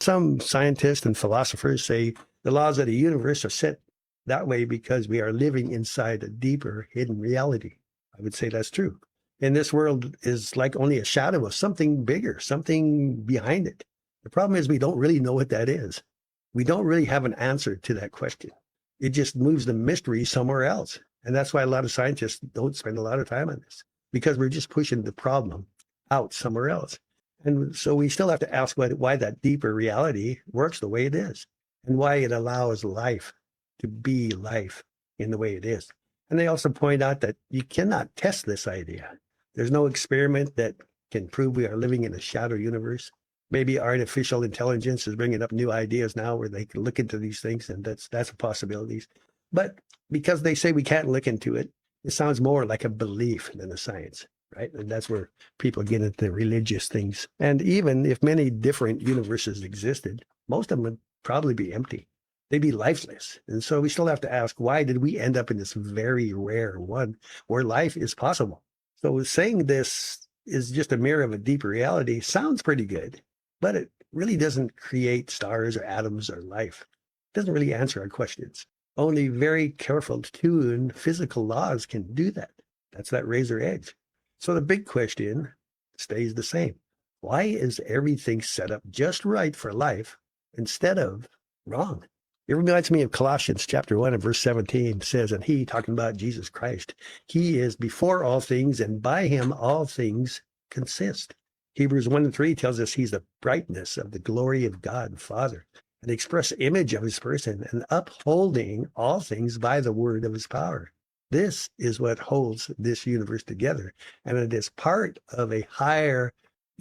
Some scientists and philosophers say the laws of the universe are set that way because we are living inside a deeper hidden reality. I would say that's true. And this world is like only a shadow of something bigger, something behind it. The problem is we don't really know what that is. We don't really have an answer to that question. It just moves the mystery somewhere else. And that's why a lot of scientists don't spend a lot of time on this, because we're just pushing the problem out somewhere else. And so we still have to ask why that deeper reality works the way it is and why it allows life to be life in the way it is. And they also point out that you cannot test this idea. There's no experiment that can prove we are living in a shadow universe. Maybe artificial intelligence is bringing up new ideas now where they can look into these things, and that's a possibility. But because they say we can't look into it, it sounds more like a belief than a science, right? And that's where people get into religious things. And even if many different universes existed, most of them would probably be empty. They'd be lifeless. And so we still have to ask, why did we end up in this very rare one where life is possible? So saying this is just a mirror of a deeper reality sounds pretty good, but it really doesn't create stars or atoms or life. It doesn't really answer our questions. Only very careful tuned physical laws can do that. That's that razor edge. So the big question stays the same. Why is everything set up just right for life instead of wrong? It reminds me of Colossians chapter 1 and verse 17 says, and he, talking about Jesus Christ, he is before all things, and by him all things consist. Hebrews 1 and 3 tells us he's the brightness of the glory of God Father, an express image of his person, and upholding all things by the word of his power. This is what holds this universe together, and it is part of a higher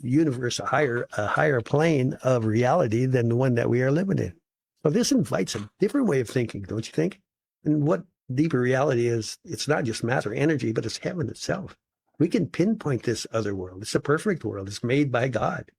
universe, a higher plane of reality than the one that we are living in. So this invites a different way of thinking, don't you think? And what deeper reality is, it's not just matter, energy, but it's heaven itself. We can pinpoint this other world. It's a perfect world. It's made by God.